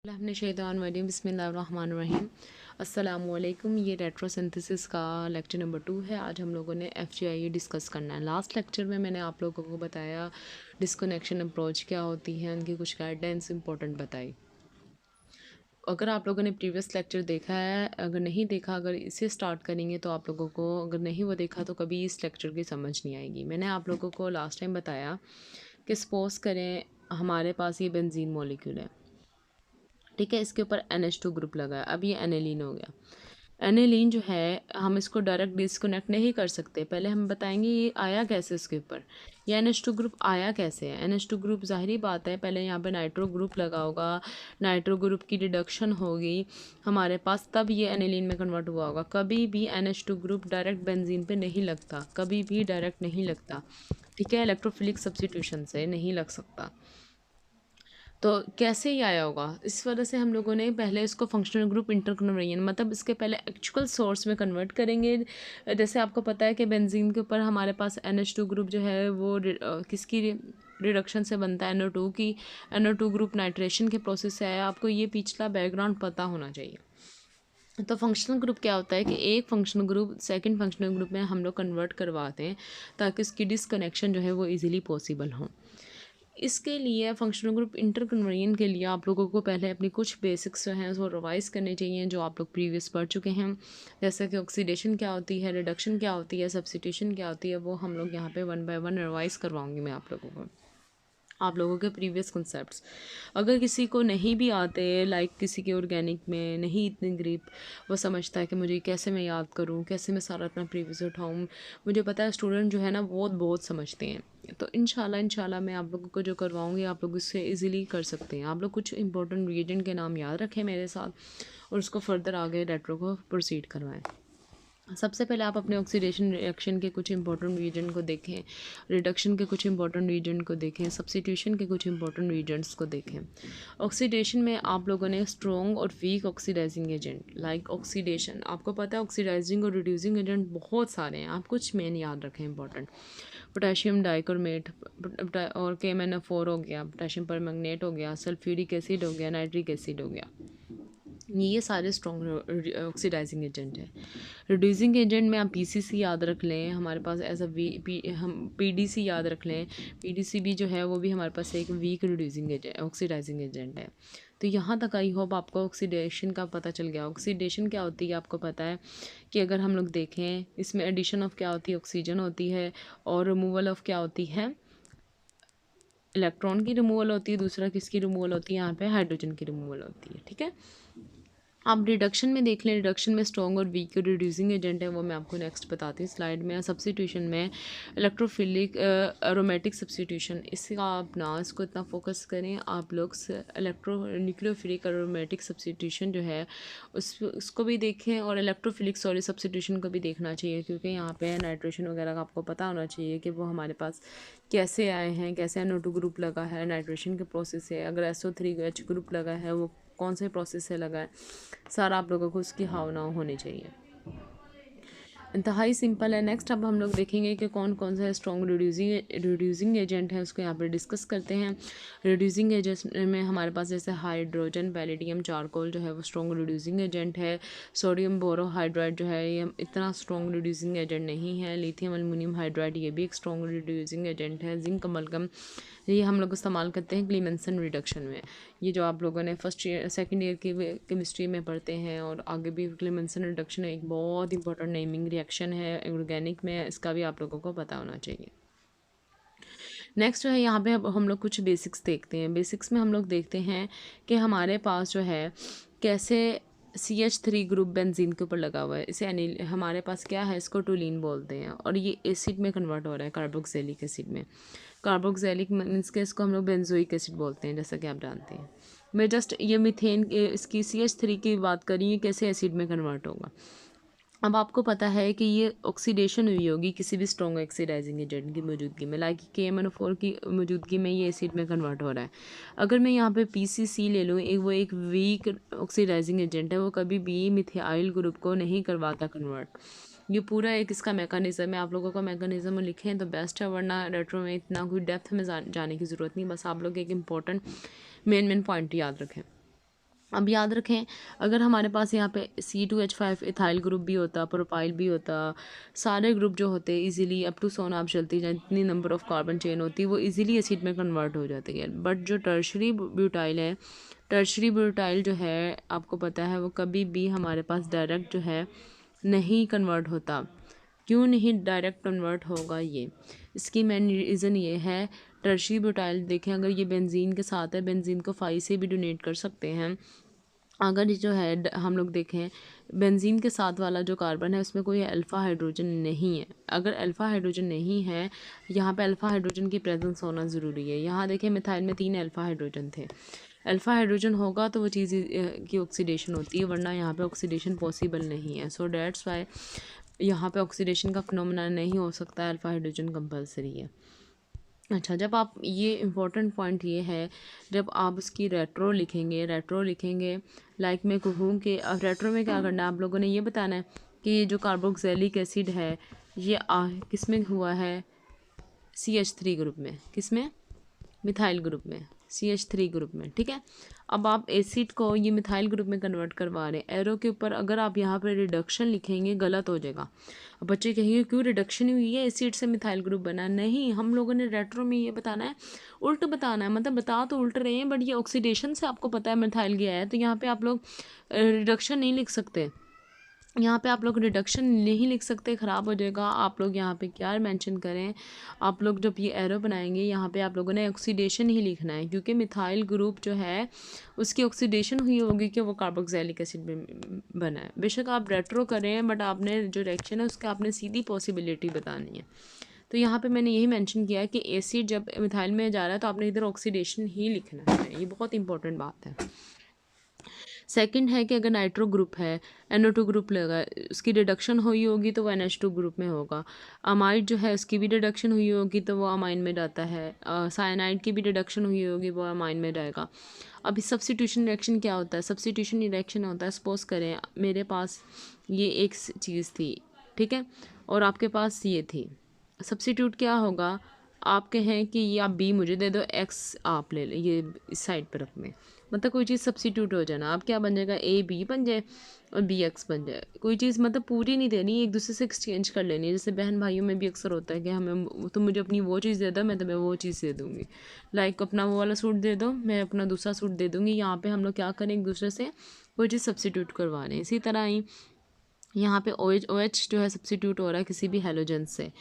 बिस्मिल्लाहिर्रहमानिर्रहीम बिस्मिल्लाहिर्रहमानिर्रहीम अस्सलामुअलैकुम। ये रेट्रोसिंथेसिस का लेक्चर नंबर 2 है। आज हम लोगों ने FGIE डिस्कस करना है। लास्ट लेक्चर में मैंने आप लोगों को बताया डिस्कनेक्शन अप्रोच क्या होती है, उनकी कुछ गाइडलाइंस इंपॉर्टेंट बताई। अगर आप लोगों ने प्रीवियस लेक्चर देखा है, अगर नहीं देखा, अगर इसे स्टार्ट करेंगे तो आप लोगों को, अगर नहीं वो देखा तो कभी इस लेक्चर की समझ नहीं आएगी। मैंने आप लोगों को लास्ट टाइम बताया कि सपोज़ करें हमारे पास ये बेंजीन मॉलिक्यूल है, ठीक है। इसके ऊपर NH2 ग्रुप लगा है। अब ये एनेलिन हो गया। एनेलिन जो है, हम इसको डायरेक्ट डिस्कनेक्ट नहीं कर सकते। पहले हम बताएंगे ये आया कैसे इसके ऊपर, ये NH2 ग्रुप आया कैसे है। NH2 ग्रुप ज़ाहिरी बात है, पहले यहाँ पे नाइट्रो ग्रुप लगा होगा, नाइट्रो ग्रुप की रिडक्शन होगी हमारे पास, तब ये एनेलिन में कन्वर्ट हुआ होगा। कभी भी NH2 ग्रुप डायरेक्ट बेंजीन पे नहीं लगता, कभी भी डायरेक्ट नहीं लगता, ठीक है। इलेक्ट्रोफिलिक सब्स्टिट्यूशन से नहीं लग सकता। तो कैसे ही आया होगा, इस वजह से हम लोगों ने पहले इसको फंक्शनल ग्रुप इंटरकन्वर्जन, मतलब इसके पहले एक्चुअल सोर्स में कन्वर्ट करेंगे। जैसे आपको पता है कि बेंजीन के ऊपर हमारे पास NH2 ग्रुप जो है वो किसकी रिडक्शन से बनता है, NO2 की। NO2 ग्रुप नाइट्रेशन के प्रोसेस से आया। आपको ये पिछला बैकग्राउंड पता होना चाहिए। तो फंक्शनल ग्रुप क्या होता है कि एक functional group second functional group में हम लोग कन्वर्ट करवाते हैं ताकि उसकी डिसकनेक्शन जो है वो इजीली पॉसिबल हो। इसके लिए फंक्शनल ग्रुप इंटरकन्वर्जन के लिए आप लोगों को पहले अपनी कुछ बेसिक्स जो हैं वो रिवाइज़ करने चाहिए, जो आप लोग प्रीवियस पढ़ चुके हैं। जैसे कि ऑक्सीडेशन क्या होती है, रिडक्शन क्या होती है, सब्स्टिट्यूशन क्या होती है, वो हम लोग यहाँ पे 1 बाय 1 रिवाइज़ करवाऊँगी मैं आप लोगों को, आप लोगों के प्रीवियस कॉन्सेप्ट्स। अगर किसी को नहीं भी आते, लाइक किसी के ऑर्गेनिक में नहीं इतनी ग्रिप, वो समझता है कि मुझे कैसे मैं याद करूँ, कैसे मैं सारा अपना प्रीवियस उठाऊँ। मुझे पता है स्टूडेंट जो है ना बहुत समझते हैं। तो इंशाल्लाह मैं आप लोगों को जो करवाऊँगी आप लोग इससे इजीली कर सकते हैं। आप लोग कुछ इंपॉर्टेंट रिएजेंट के नाम याद रखें मेरे साथ और उसको फर्दर आगे रेट्रो को प्रोसीड करवाएँ। सबसे पहले आप अपने ऑक्सीडेशन रिएक्शन के कुछ इंपॉर्टेंट रीजन को देखें, रिडक्शन के कुछ इंपॉर्टेंट रीजन को देखें, सब्स्टिट्यूशन के कुछ इंपॉर्टेंट रीजन्स को देखें। ऑक्सीडेशन में आप लोगों ने स्ट्रॉन्ग और weak oxidising agent, like oxidation, आपको पता है ऑक्सीडाइजिंग और रिड्यूसिंग एजेंट बहुत सारे हैं, आप कुछ मेन याद रखें इंपॉर्टेंट। पोटेशियम डाइक्रोमेट और KMnO4 हो गया, पोटेशियम परमैंगनेट हो गया, सल्फ्यूरिक एसिड हो गया, नाइट्रिक एसिड हो गया, ये सारे स्ट्रॉन्ग ऑक्सीडाइजिंग एजेंट हैं। रिड्यूसिंग एजेंट में आप PCC याद रख लें, हमारे पास एज हम PDC याद रख लें। PDC भी जो है वो भी हमारे पास एक weak reducing agent oxidising agent है। तो यहाँ तक आई होप आपको ऑक्सीडेशन का पता चल गया। ऑक्सीडेशन क्या होती है आपको पता है कि अगर हम लोग देखें इसमें एडिशन ऑफ क्या होती है, ऑक्सीजन होती है, और रिमूवल ऑफ क्या होती है, इलेक्ट्रॉन की रिमूवल होती है। दूसरा किसकी रिमूवल होती है, यहाँ पे हाइड्रोजन की रिमूवल होती है, ठीक है। आप रिडक्शन में देख लें, रिडक्शन में स्ट्रॉन्ग और वीक रिड्यूसिंग एजेंट है, वो मैं आपको नेक्स्ट बताती हूँ स्लाइड में। सब्स्टिट्यूशन में इलेक्ट्रोफिलिक एरोमेटिक सब्स्टिट्यूशन, इसका आप ना इसको इतना फोकस करें आप लोग, न्यूक्लियोफिलिक एरोमेटिक सब्स्टिट्यूशन जो है उसको भी देखें, और इलेक्ट्रोफिलिक सब्स्टिट्यूशन को भी देखना चाहिए, क्योंकि यहाँ पे नाइट्रेशन वगैरह का आपको पता होना चाहिए कि वो हमारे पास कैसे आए हैं, कैसे NO2 ग्रुप लगा है नाइट्रेशन के प्रोसेस से, अगर SO3H ग्रुप लगा है वो कौन से प्रोसेस से लगा है, सारा आप लोगों को उसकी हाव नाव होनी चाहिए। इंतहाई सिंपल है। नेक्स्ट अब हम लोग देखेंगे कि कौन कौन सा स्ट्रॉन्ग रिड्यूसिंग एजेंट है, उसको यहाँ पर डिस्कस करते हैं। रिड्यूसिंग एजेंट में हमारे पास जैसे हाइड्रोजन, पैलेडियम, चारकोल जो है वो स्ट्रॉन्ग रिड्यूसिंग एजेंट है। सोडियम बोरोहाइड्राइड जो है ये इतना स्ट्रॉन्ग रिड्यूसिंग एजेंट नहीं है। लिथियम एल्युमिनियम हाइड्राइड ये भी एक स्ट्रॉन्ग रिड्यूसिंग एजेंट है। जिंक अमलगम ये हम लोग इस्तेमाल करते हैं क्लीमेंसन रिडक्शन में। ये जो आप लोगों ने फर्स्ट ईयर सेकंड ईयर की केमिस्ट्री में पढ़ते हैं, और आगे भी क्लीमेंसन रिडक्शन एक बहुत इंपॉर्टेंट नेमिंग रिएक्शन है ऑर्गेनिक में, इसका भी आप लोगों को पता होना चाहिए। नेक्स्ट जो है यहाँ पे अब हम लोग कुछ बेसिक्स देखते हैं। बेसिक्स में हम लोग देखते हैं कि हमारे पास जो है कैसे CH3 ग्रुप बेंजीन के ऊपर लगा हुआ है, इसे हमारे पास क्या है, इसको टोलिन बोलते हैं, और ये एसिड में कन्वर्ट हो रहा है कार्बोक्सिलिक एसिड में। कार्बोक्सिलिक मीन्स के इसको हम लोग बेंजोइक एसिड बोलते हैं, जैसा कि आप जानते हैं। मैं जस्ट ये मीथेन इसकी CH3 की बात कर रही हूँ, कैसे एसिड में कन्वर्ट होगा। अब आपको पता है कि ये ऑक्सीडेशन हुई होगी किसी भी स्ट्रॉन्ग ऑक्सीडाइजिंग एजेंट की मौजूदगी में, लाइक KMnO4 की मौजूदगी में ये एसिड में कन्वर्ट हो रहा है। अगर मैं यहाँ पे PCC ले लूँ, वो एक वीक ऑक्सीडाइजिंग एजेंट है, वो कभी भी मिथाइल ग्रुप को नहीं करवाता कन्वर्ट। ये पूरा एक इसका मैकेनिज़्म है। आप लोगों का मैकेनिज़्म लिखें तो बेस्ट है, वरना रेट्रो में इतना कोई डेप्थ में जाने की ज़रूरत नहीं। बस आप लोग एक इम्पॉर्टेंट मेन पॉइंट याद रखें। अब याद रखें, अगर हमारे पास यहाँ पे C2H5 इथाइल ग्रुप भी होता, प्रोपाइल भी होता, सारे ग्रुप जो होते इजीली अप टू 100 आप चलती जाए, जितनी नंबर ऑफ़ कार्बन चेन होती है वो इजीली एसिड में कन्वर्ट हो जाती है। बट जो टर्शरी ब्यूटाइल है, टर्शरी ब्यूटाइल जो है आपको पता है वो कभी भी हमारे पास डायरेक्ट जो है नहीं कन्वर्ट होता। क्यों नहीं डायरेक्ट कन्वर्ट होगा, ये इसकी मेन रीज़न ये है, टर्शरी ब्यूटाइल देखें अगर ये बेंजीन के साथ है, बेंजीन को 5 से भी डोनेट कर सकते हैं। अगर जो है हम लोग देखें बेंजीन के साथ वाला जो कार्बन है उसमें कोई अल्फ़ा हाइड्रोजन नहीं है। अगर अल्फ़ा हाइड्रोजन नहीं है, यहाँ पे अल्फ़ा हाइड्रोजन की प्रेजेंस होना ज़रूरी है। यहाँ देखें मिथाइल में 3 अल्फ़ा हाइड्रोजन थे। अल्फ़ा हाइड्रोजन होगा तो वो चीज़ की ऑक्सीडेशन होती है, वरना यहाँ पे ऑक्सीडेशन पॉसिबल नहीं है। सो डैट्स वाई यहाँ पे ऑक्सीडेशन का फिनोमेना नहीं हो सकता, अल्फ़ा हाइड्रोजन कंपलसरी है। अच्छा, जब आप ये इम्पोर्टेंट पॉइंट ये है, जब आप उसकी रेट्रो लिखेंगे लाइक मैं कहूँ कि अब रेट्रो में क्या करना है, आप लोगों ने ये बताना है कि जो कार्बोक्सिलिक एसिड है ये किस में हुआ है, CH3 ग्रुप में, किस में, मिथाइल ग्रुप में, CH3 ग्रुप में, ठीक है। अब आप एसिड को ये मिथाइल ग्रुप में कन्वर्ट करवा रहे हैं, एरो के ऊपर अगर आप यहाँ पर रिडक्शन लिखेंगे गलत हो जाएगा। अब बच्चे कहेंगे क्यों रिडक्शन हुई है, एसिड से मिथाइल ग्रुप बना, नहीं, हम लोगों ने रेट्रो में ये बताना है, उल्ट बताना है, मतलब बता तो उल्ट रहे हैं बट ये ऑक्सीडेशन से आपको पता है मिथाइल गया है, तो यहाँ पे आप लोग रिडक्शन नहीं लिख सकते, यहाँ पे आप लोग रिडक्शन नहीं लिख सकते, ख़राब हो जाएगा। आप लोग यहाँ पे क्या मेंशन करें, आप लोग जब ये एरो बनाएंगे यहाँ पे आप लोगों ने ऑक्सीडेशन ही लिखना है, क्योंकि मिथाइल ग्रुप जो है उसकी ऑक्सीडेशन हुई होगी कि वो कार्बोक्सिलिक एसिड में बना है। बेशक आप रेट्रो करें बट आपने जो रिएक्शन है उसका आपने सीधी पॉसिबिलिटी बतानी है। तो यहाँ पे मैंने यही मेंशन किया है कि एसिड जब मिथाइल में जा रहा है तो आपने इधर ऑक्सीडेशन ही लिखना है, ये बहुत इंपॉर्टेंट बात है। सेकंड है कि अगर नाइट्रो ग्रुप है, NO2 ग्रुप लगा, उसकी रिडक्शन हुई होगी तो वो NH2 ग्रुप में होगा। अमाइड जो है उसकी भी रिडक्शन हुई होगी तो वो अमाइन में जाता है। साइनाइड की भी रिडक्शन हुई होगी वो अमाइन में जाएगा। अभी सब्स्टिट्यूशन रिएक्शन क्या होता है, सब्स्टिट्यूशन रिएक्शन होता है, सपोज करें मेरे पास ये एक चीज़ थी, ठीक है, और आपके पास ये थी, सब्स्टिट्यूट क्या होगा, आप कहें कि ये आप B मुझे दे दो, X आप ले लें, ये इस साइड पर रख में, मतलब कोई चीज़ सब्स्टिट्यूट हो जाना, आप क्या बन जाएगा, AB बन जाए और BX बन जाए। कोई चीज़ मतलब पूरी नहीं देनी, एक दूसरे से एक्सचेंज कर लेनी है। जैसे बहन भाइयों में भी अक्सर होता है कि हमें तुम मुझे अपनी वो चीज़ दे दो, मैं तुम्हें वो चीज़ दे दूँगी, लाइक अपना वो वाला सूट दे दो, मैं अपना दूसरा सूट दे दूँगी। यहाँ पर हम लोग क्या करें, एक दूसरे से कोई चीज़ सब्स्टिट्यूट करवा रहे हैं। इसी तरह ही यहाँ पे OH जो है सब्स्टिट्यूट हो रहा है किसी भी हैलोजन से।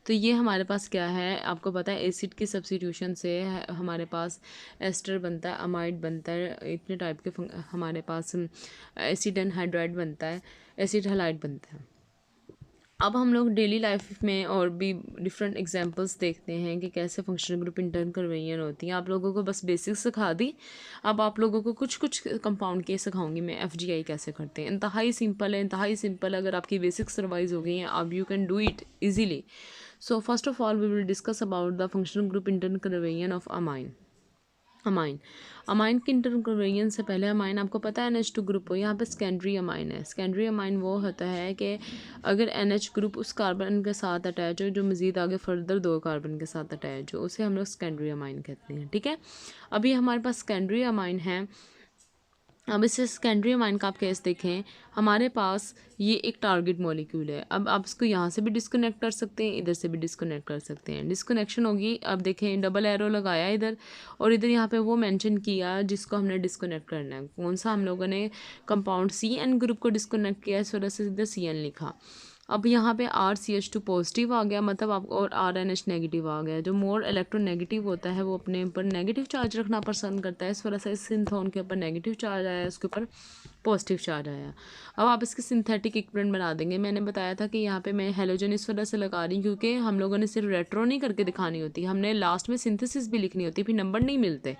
तो ये हमारे पास क्या है, आपको पता है एसिड की सब्स्टिट्यूशन से हमारे पास एस्टर बनता है, अमाइड बनता है, इतने टाइप के हमारे पास एसिड एनहाइड्राइड बनता है, एसिड हैलाइड बनता है। अब हम लोग डेली लाइफ में और भी डिफरेंट एग्जांपल्स देखते हैं कि कैसे फंक्शनल ग्रुप इंटरकन्वेनियन होती हैं। आप लोगों को बस बेसिक्स सिखा दी, अब आप लोगों को कुछ कुछ कंपाउंड के सिखाऊंगी मैं, FGI कैसे करते हैं। इंतहाई सिंपल है, इंतहाई सिंपल। अगर आपकी बेसिक्स रिवाइज हो गई हैं अब you can do it easily. So first of all we will discuss about the functional group interconversion of amine. Amine के इंटरकन्वेनियन से पहले अमाइन आपको पता है NH2 ग्रुप हो, यहाँ पे सेकेंडरी अमाइन है। सेकेंडरी अमाइन वो होता है कि अगर NH ग्रुप उस कार्बन के साथ अटैच हो जो मज़ीद आगे फर्दर 2 कार्बन के साथ अटैच हो, उसे हम लोग सेकेंडरी अमाइन कहते हैं, ठीक है। अभी हमारे पास सेकेंडरी अमाइन है। अब इससे सेकेंडरी अमाइन का आप केस देखें, हमारे पास ये एक टारगेट मॉलिक्यूल है। अब आप इसको यहाँ से भी डिस्कनेक्ट कर सकते हैं, इधर से भी डिस्कनेक्ट कर सकते हैं। डिस्कनेक्शन होगी, अब देखें डबल एरो लगाया इधर और इधर यहाँ पे वो मेंशन किया जिसको हमने डिस्कनेक्ट करना है। कौन सा, हम लोगों ने कंपाउंड CN ग्रुप को डिस्कनेक्ट किया, इस वजह से इधर CN लिखा। अब यहाँ पे RCH2 पॉजिटिव आ गया, मतलब आप, और RNH नेगेटिव आ गया। जो मोर इलेक्ट्रोनेगेटिव होता है वो अपने ऊपर नेगेटिव चार्ज रखना पसंद करता है, इस वजह से इस सिंथोन के ऊपर नेगेटिव चार्ज आया, उसके ऊपर पॉजिटिव चार्ज आया। अब आप इसके सिंथेटिक इक्विवेलेंट बना देंगे। मैंने बताया था कि यहाँ पे मैं हेलोजन इस वजह से लगा रही हूँ क्योंकि हम लोगों ने सिर्फ रेट्रो नहीं करके दिखानी होती, हमने लास्ट में सिंथेसिस भी लिखनी होती, फिर नंबर नहीं मिलते।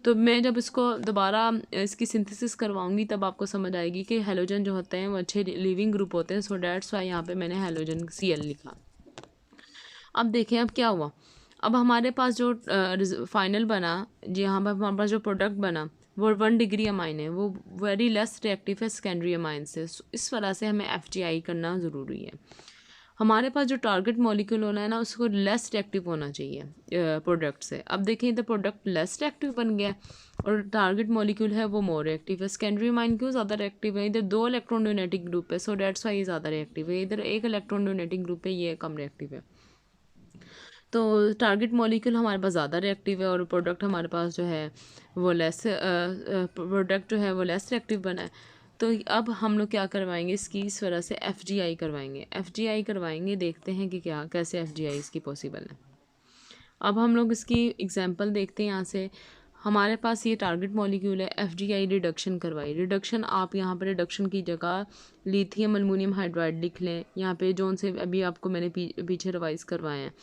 तो मैं जब इसको दोबारा इसकी सिंथेसिस करवाऊंगी तब आपको समझ आएगी कि हेलोजन जो होते हैं वो अच्छे लिविंग ग्रुप होते हैं। सो डैट्स वाई यहाँ पे मैंने हेलोजन CL लिखा। अब देखें अब क्या हुआ, अब हमारे पास जो फाइनल बना, यहाँ पर हमारे पास जो प्रोडक्ट बना वो 1 डिग्री अमाइन है, वो वेरी लेस रिएक्टिव है सेकेंडरी अमाइन से। इस वजह से हमें FGI करना ज़रूरी है। हमारे पास जो टारगेट मॉलिक्यूल होना है ना उसको लेस रिएक्टिव होना चाहिए प्रोडक्ट से। अब देखिए इधर प्रोडक्ट लेस रिएक्टिव बन गया और टारगेट मॉलिक्यूल है वो मोर रिएक्टिव है। सेकेंडरी अमाइन क्यों ज़्यादा रिएक्टिव है? इधर 2 इलेक्ट्रॉन डोनेटिंग ग्रुप है, सो डेट्स वाई ये ज़्यादा रिएक्टिव है। इधर 1 इलेक्ट्रॉन डोनेटिंग ग्रुप है, ये कम रिएक्टिव है। तो टारगेट मॉलिक्यूल हमारे पास ज़्यादा रिएक्टिव है और प्रोडक्ट हमारे पास जो है वो लेस प्रोडक्ट जो है वो लेस रिएक्टिव बना है। तो अब हम लोग क्या करवाएंगे इसकी, इस तरह से FGI करवाएंगे। FGI करवाएंगे, देखते हैं कि क्या कैसे FGI इसकी पॉसिबल है। अब हम लोग इसकी एग्जांपल देखते हैं। यहाँ से हमारे पास ये टारगेट मॉलिक्यूल है, FGI रिडक्शन करवाई। रिडक्शन आप यहाँ पर रिडक्शन की जगह लिथियम एल्युमिनियम हाइड्राइड लिख लें। यहाँ पे जोन से अभी आपको मैंने पीछे रिवाइज करवाए हैं।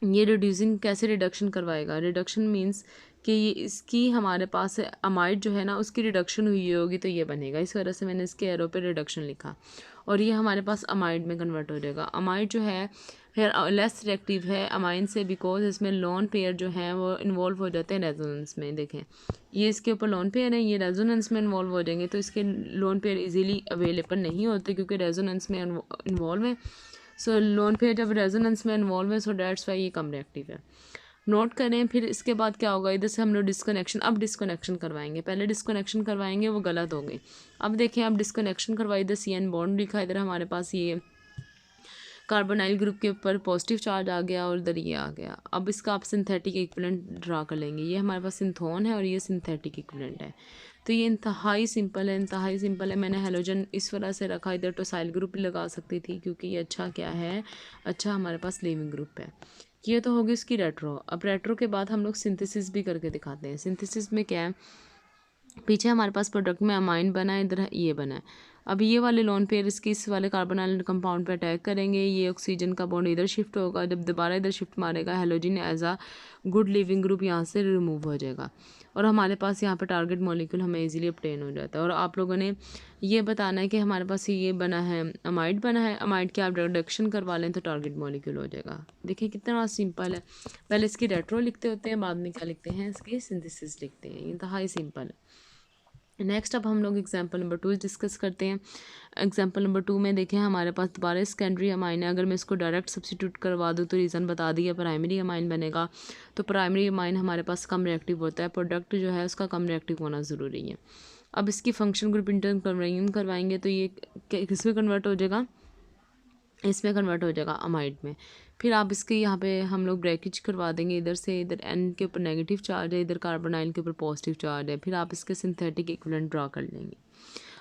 ये रिड्यूसिंग कैसे रिडक्शन करवाएगा? रिडक्शन मींस कि ये इसकी हमारे पास अमाइड जो है ना उसकी रिडक्शन हुई होगी तो ये बनेगा। इस वजह से मैंने इसके एरो पे रिडक्शन लिखा और ये हमारे पास अमाइड में कन्वर्ट हो जाएगा। अमाइड जो है फिर लेस रिएक्टिव है अमाइन से, बिकॉज इसमें लोन पेयर जो हैं वो इन्वॉल्व हो जाते हैं रेजोनेंस में। देखें ये इसके ऊपर लोन पेयर है, ये रेजोनेंस में इन्वॉल्व हो जाएंगे तो इसके लोन पेयर इजीली अवेलेबल नहीं होते क्योंकि रेजोनेंस में इन्वॉल्व है। सो लोन पेयर जब रेजोनेंस में इन्वॉल्व है, सो डेट्स वाई ये कम रिएक्टिव है। नोट करें। फिर इसके बाद क्या होगा, इधर से हम लोग डिस्कनेक्शन, अब डिस्कनेक्शन करवाएंगे। पहले डिस्कनेक्शन करवाएंगे वो गलत हो गई। अब देखें अब डिस्कनेक्शन करवाई, इधर CN बॉन्ड लिखा, इधर हमारे पास ये कार्बोनाइल ग्रुप के ऊपर पॉजिटिव चार्ज आ गया और इधर ये आ गया। अब इसका आप सिंथेटिक इक्विवेलेंट ड्रा कर लेंगे। ये हमारे पास सिंथोन है और ये सिंथेटिक इक्विवेलेंट है। तो ये इंतहाई सिंपल है, इंतहाई सिंपल है। मैंने हेलोजन इस वजह से रखा, इधर टोसाइल ग्रुप भी लगा सकती थी क्योंकि ये अच्छा क्या है, अच्छा हमारे पास लीविंग ग्रुप है। ये तो होगी इसकी रेट्रो। अब रेट्रो के बाद हम लोग सिंथेसिस भी करके दिखाते हैं। सिंथेसिस में क्या है, पीछे हमारे पास प्रोडक्ट में अमाइन बना है, इधर ये बना है। अब ये वाले लोन पेयर इसकी इस वाले कार्बोनाइल कंपाउंड पे अटैक करेंगे, ये ऑक्सीजन का बॉन्ड इधर शिफ्ट होगा। जब दोबारा इधर शिफ्ट मारेगा हेलोजन एज आ गुड लिविंग ग्रुप यहाँ से रिमूव हो जाएगा और हमारे पास यहाँ पे टारगेट मॉलिक्यूल हमें इजीली ऑब्टेन हो जाता है। और आप लोगों ने ये बताना है कि हमारे पास ये बना है अमाइड बना है, अमाइड के आप रिडक्शन करवा लें तो टारगेट मॉलिक्यूल हो जाएगा। देखिए कितना सिंपल है। पहले इसकी रेट्रो लिखते होते हैं, बाद में क्या लिखते हैं, इसकी सिंथेसिस लिखते हैं। इंतहाई सिंपल है। नेक्स्ट अब हम लोग एग्जांपल नंबर 2 डिस्कस करते हैं। एग्जांपल नंबर 2 में देखें हमारे पास दोबारा सेकेंडरी अमाइन है। अगर मैं इसको डायरेक्ट सब्स्टिट्यूट करवा दूँ तो रीज़न बता दिया, प्राइमरी अमाइन बनेगा। तो प्राइमरी अमाइन हमारे पास कम रिएक्टिव होता है, प्रोडक्ट जो है उसका कम रिएक्टिव होना ज़रूरी है। अब इसकी फंक्शन ग्रुप इंटर करवाएंगे तो ये किस में कन्वर्ट हो जाएगा, इसमें कन्वर्ट हो जाएगा अमाइड में। फिर आप इसके यहाँ पे हम लोग ब्रेकेज करवा देंगे, इधर से इधर N के ऊपर नेगेटिव चार्ज है, इधर कार्बोनाइल के ऊपर पॉजिटिव चार्ज है। फिर आप इसके सिंथेटिक इक्विवेलेंट ड्रा कर लेंगे।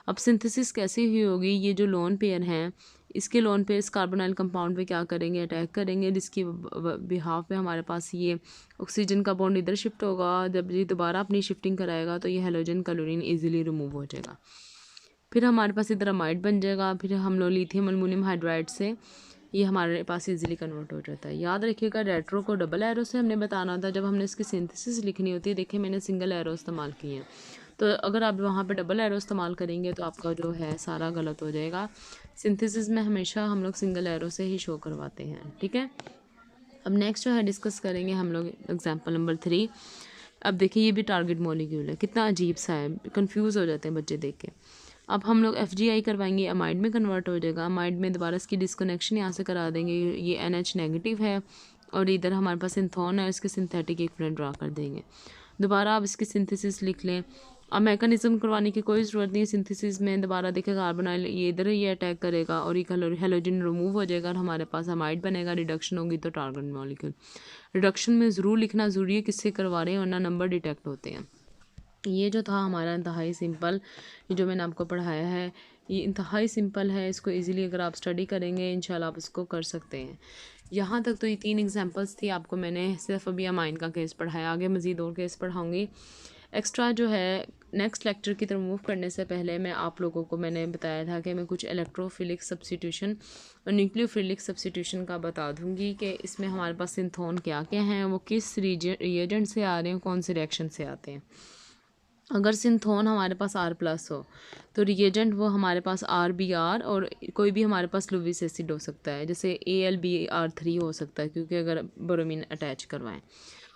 अब सिंथेसिस कैसे हुई होगी, ये जो लोन पेयर हैं इसके लोन पेयर इस कार्बोनाइल कंपाउंड पे क्या करेंगे, अटैक करेंगे, जिसकी बिहाफ पे हमारे पास ये ऑक्सीजन का बॉन्ड इधर शिफ्ट होगा। जब ये दोबारा अपनी शिफ्टिंग कराएगा तो ये हेलोजन क्लोरीन ईजिली रिमूव हो जाएगा। फिर हमारे पास इधर अमाइड बन जाएगा। फिर हम लोग लिथियम एल्युमिनियम हाइड्राइड से ये हमारे पास इजीली कन्वर्ट हो जाता है। याद रखिएगा रेट्रो को डबल एरो से हमने बताना था जब हमने इसकी सिंथेसिस लिखनी होती है। देखिए मैंने सिंगल एरो इस्तेमाल किए हैं, तो अगर आप वहाँ पे डबल एरो इस्तेमाल करेंगे तो आपका जो है सारा गलत हो जाएगा। सिंथेसिस में हमेशा हम लोग सिंगल एरो से ही शो करवाते हैं, ठीक है। अब नेक्स्ट जो है डिस्कस करेंगे हम लोग एग्जाम्पल नंबर 3। अब देखिए ये भी टारगेट मॉलिक्यूल है, कितना अजीब सा है, कन्फ्यूज़ हो जाते हैं बच्चे देख के। अब हम लोग FGI करवाएंगे, अमाइड में कन्वर्ट हो जाएगा। अमाइड में दोबारा इसकी डिस्कनेक्शन यहाँ से करा देंगे, ये NH नेगेटिव है और इधर हमारे पास सिंथोन है, इसके सिंथेटिक इक्विवेलेंट ड्रा कर देंगे। दोबारा आप इसकी सिंथेसिस लिख लें। अब मैकेनिज्म करवाने की कोई ज़रूरत नहीं है। सिंथेसिस में दोबारा देखें कार्बोनाइल ये इधर ये अटैक करेगा और ये हेलोजन रिमूव हो जाएगा और हमारे पास अमाइड बनेगा। रिडक्शन होगी तो टारगेट मॉलिक्यूल। रिडक्शन में ज़रूर लिखना ज़रूरी है किससे करवा रहे हैं, वरना नंबर डिटेक्ट होते हैं। ये जो था हमारा इंतहाई सिंपल, ये जो मैंने आपको पढ़ाया है ये इंतहाई सिंपल है। इसको इजीली अगर आप स्टडी करेंगे इंशाल्लाह आप इसको कर सकते हैं। यहाँ तक तो ये 3 एग्जांपल्स थी, आपको मैंने सिर्फ अभी अमाइन का केस पढ़ाया, आगे मज़ीद और केस पढ़ाऊँगी। एक्स्ट्रा जो है नेक्स्ट लेक्चर की तरफ मूव करने से पहले मैं आप लोगों को मैंने बताया था कि मैं कुछ इलेक्ट्रोफिलिक सब्स्टिट्यूशन और न्यूक्लियोफिलिक सब्स्टिट्यूशन का बता दूंगी कि इसमें हमारे पास सिंथोन क्या क्या हैं, वो किस रिएजेंट से आ रहे हैं, कौन से रिएक्शन से आते हैं। अगर सिंथोन हमारे पास R+ हो तो रिएजेंट वो हमारे पास RBr और कोई भी हमारे पास लुविस एसिड हो सकता है, जैसे AlBr3 हो सकता है क्योंकि अगर ब्रोमीन अटैच करवाएं।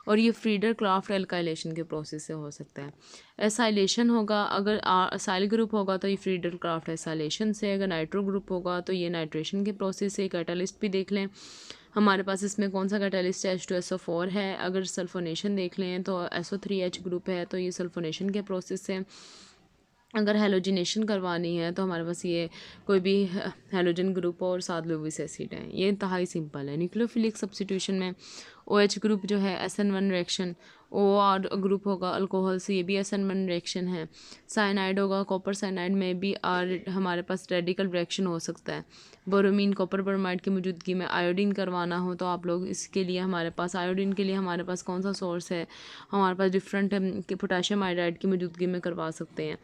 और ये फ्रीडर क्राफ्ट एल्काइलेशन के प्रोसेस से हो सकता है। एसाइलेशन होगा, अगर असाइल ग्रुप होगा तो ये फ्रीडर क्राफ्ट एसाइलेशन से, अगर नाइट्रो ग्रुप होगा तो ये नाइट्रेशन के प्रोसेस से। कैटालिस्ट भी देख लें हमारे पास इसमें कौन सा कैटालिस्ट है, H2SO4 है। अगर सल्फोनेशन देख लें तो SO3H ग्रुप है, तो ये सल्फोनेशन के प्रोसेस से। अगर हेलोजिनेशन करवानी है तो हमारे पास ये कोई भी हेलोजन ग्रुप और साथ लुइस एसिड है। ये इंतहाई सिंपल है। न्यूक्लियोफिलिक सब्स्टिट्यूशन में OH ग्रुप जो है SN1 रिएक्शन, OR ग्रुप होगा अल्कोहल से, ये भी SN1 रिएक्शन है। साइनाइड होगा, कॉपर साइनाइड में भी हमारे पास रेडिकल रिएक्शन हो सकता है। बोरोमीन कॉपर ब्रोमाइड की मौजूदगी में आयोडीन करवाना हो तो आप लोग इसके लिए हमारे पास आयोडीन के लिए हमारे पास कौन सा सोर्स है, हमारे पास डिफरेंट पोटाशियम आयोडाइड की मौजूदगी में करवा सकते हैं।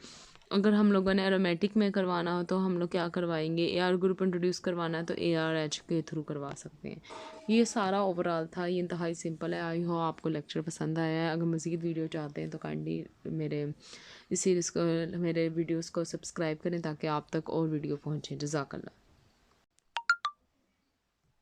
अगर हम लोगों ने एरोमेटिक में करवाना हो तो हम लोग क्या करवाएंगे, AR ग्रुप इंट्रोड्यूस करवाना है तो ARH के थ्रू करवा सकते हैं। ये सारा ओवरऑल था, ये इंतहाई सिंपल है। आई हो आपको लेक्चर पसंद आया है। अगर मज़ीद वीडियो चाहते हैं तो काइंडली मेरे इस सीरीज़ को, मेरे वीडियोस को सब्सक्राइब करें ताकि आप तक और वीडियो पहुँचे। जज़ाकल्लाह।